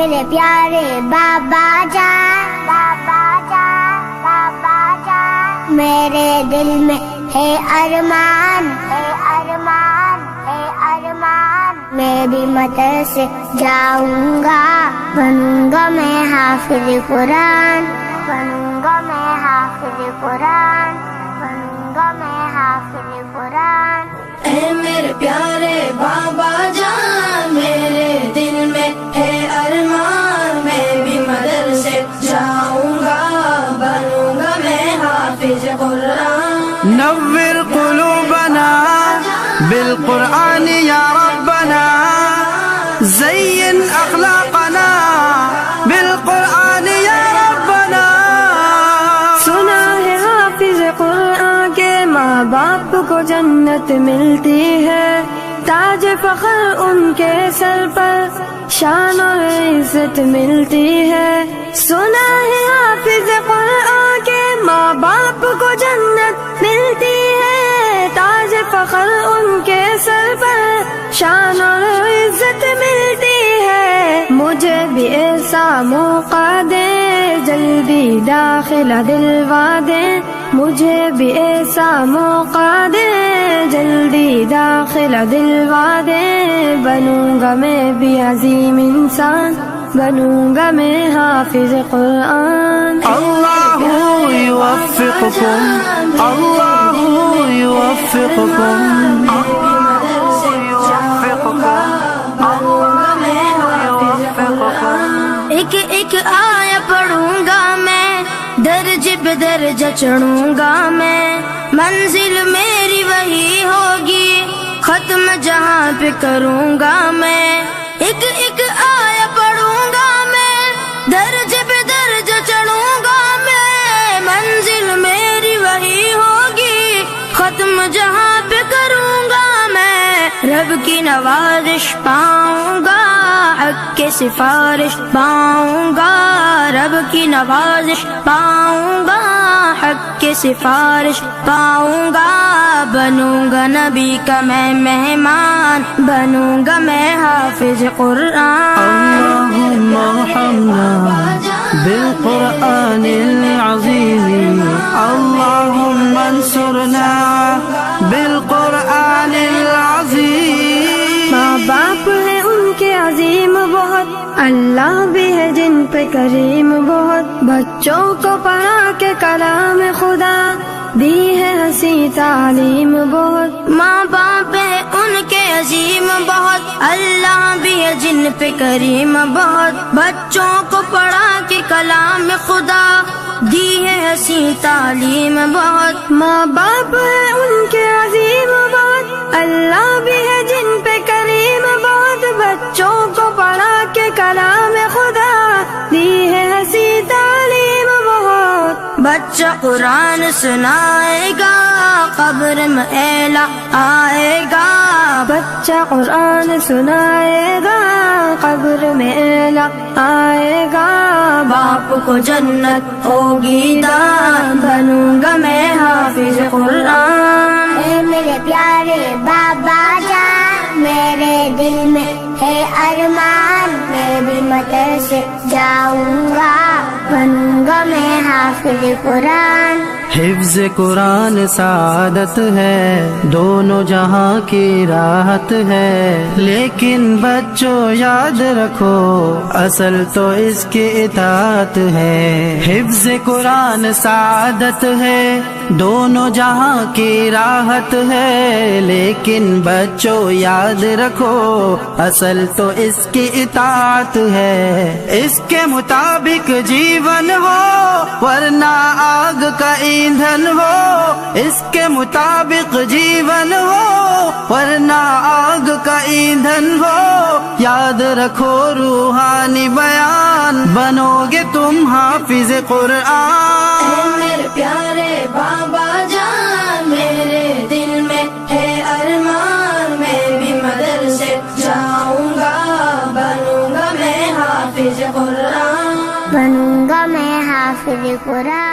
میرے پیارے بابا جان، بابا جان، بابا جان، میرے دل میں ہے ارمان، ہے ارمان، ہے ارمان، میں بھی مدرسے جاؤں گا، بنوں گا میں حافظ قرآن، بنوں گا میں حافظ قرآن، بنوں گا میں حافظ قرآن۔ اے میرے پیارے بابا جان، میرے دل میں ہے ارمان، میں بھی مدرسے جاؤں گا، بنوں گا میں حافظ قرآن۔ نور قلوبنا بالقرآن یا ربنا، زین اخلاقنا بالقرآن یا ربنا۔ سنا ہے حافظ قرآن کے ماں باپ کو جنت ملتی ہے، تاج فخر ان کے سر پر شان اور عزت ملتی ہے۔ سنا ہے حافظ قرآن کے ماں باپ کو جنت ملتی ہے، تاج فخر ان کے سر پر شان اور عزت ملتی ہے۔ مجھے بھی ایسا موقع دے، جلدی داخلہ دلوا دے، مجھے بھی ایسا موقع دے، جلدی داخلہ دلوا دے، بنوں گا میں بھی عظیم انسان، بنوں گا میں حافظ قرآن۔ اللہ یوفقکم، اللہ یوفقکم، ایک ایک آیا پڑھوں گا میں، درج پہ درجہ چڑھوں گا میں، منزل میری وہی ہوگی، ختم جہاں پہ کروں گا میں۔ ایک ایک آیا پڑھوں گا میں، درج پہ درجہ چڑھوں گا میں، منزل میری وہی ہوگی، ختم جہاں پہ کروں گا میں۔ رب کی نوازش پاؤں گا، حق کی سفارش پاؤں گا، رب کی نوازش پاؤں گا، حق کی سفارش پاؤں گا، بنوں گا نبی کا میں مہمان، بنوں گا میں حافظ قرآن۔ اللہم ارحمنا بالقرآن العظیم، اللہم انصرنا بالقرآن العظیم۔ ماں باپ ہے ان کے عظیم بہت، اللہ بھی ہے جن پہ کریم بہت، بچوں کو پڑھا کے کلام خدا دی ہے ہنسی تعلیم بہت۔ ماں باپ ہے ان کے عظیم بہت، اللہ بھی ہے جن پہ کریم بہت، بچوں کو پڑھا کے کلام خدا دی ہے ہنسی تعلیم بہت۔ ماں باپ ہے ان کے عظیم بہت، اللہ بھی ہے جن پہ کریم بہت، بچوں کو پڑھا کے کلام خدا دی ہے ہنسی تعلیم بہت۔ بچہ قرآن سنائے گا، قبر میں اعلیٰ آئے گا، بچہ قرآن سنائے گا، قبر میں اعلیٰ آئے گا، باپ کو جنت ہوگی دان، بنوں گا میں حافظ قرآن۔ اے میرے پیارے بابا جان، میرے دل میں ہے ارمان، میں بھی مدرسے جاؤں گا، بنوں گا میں حافظ قرآن۔ حفظ قرآن سعادت ہے، دونوں جہاں کی راحت ہے، لیکن بچوں یاد رکھو اصل تو اس کی اطاعت ہے۔ حفظ قرآن سعادت ہے، دونوں جہاں کی راحت ہے، لیکن بچوں یاد رکھو اصل تو اس کی اطاعت ہے۔ اس کے مطابق جیون ہو ورنہ آگ کا ایندھن ہو، اس کے مطابق جیون ہو ورنہ آگ کا ایندھن ہو، یاد رکھو روحانی بیان، بنو گے تم حافظ قرآن۔ اے میرے پیارے بابا جان، میرے دل میں ہے ارمان، میں بھی مدرسے جاؤں گا، بنوں گا میں حافظ قرآن، بنوں گا میں حافظ قرآن۔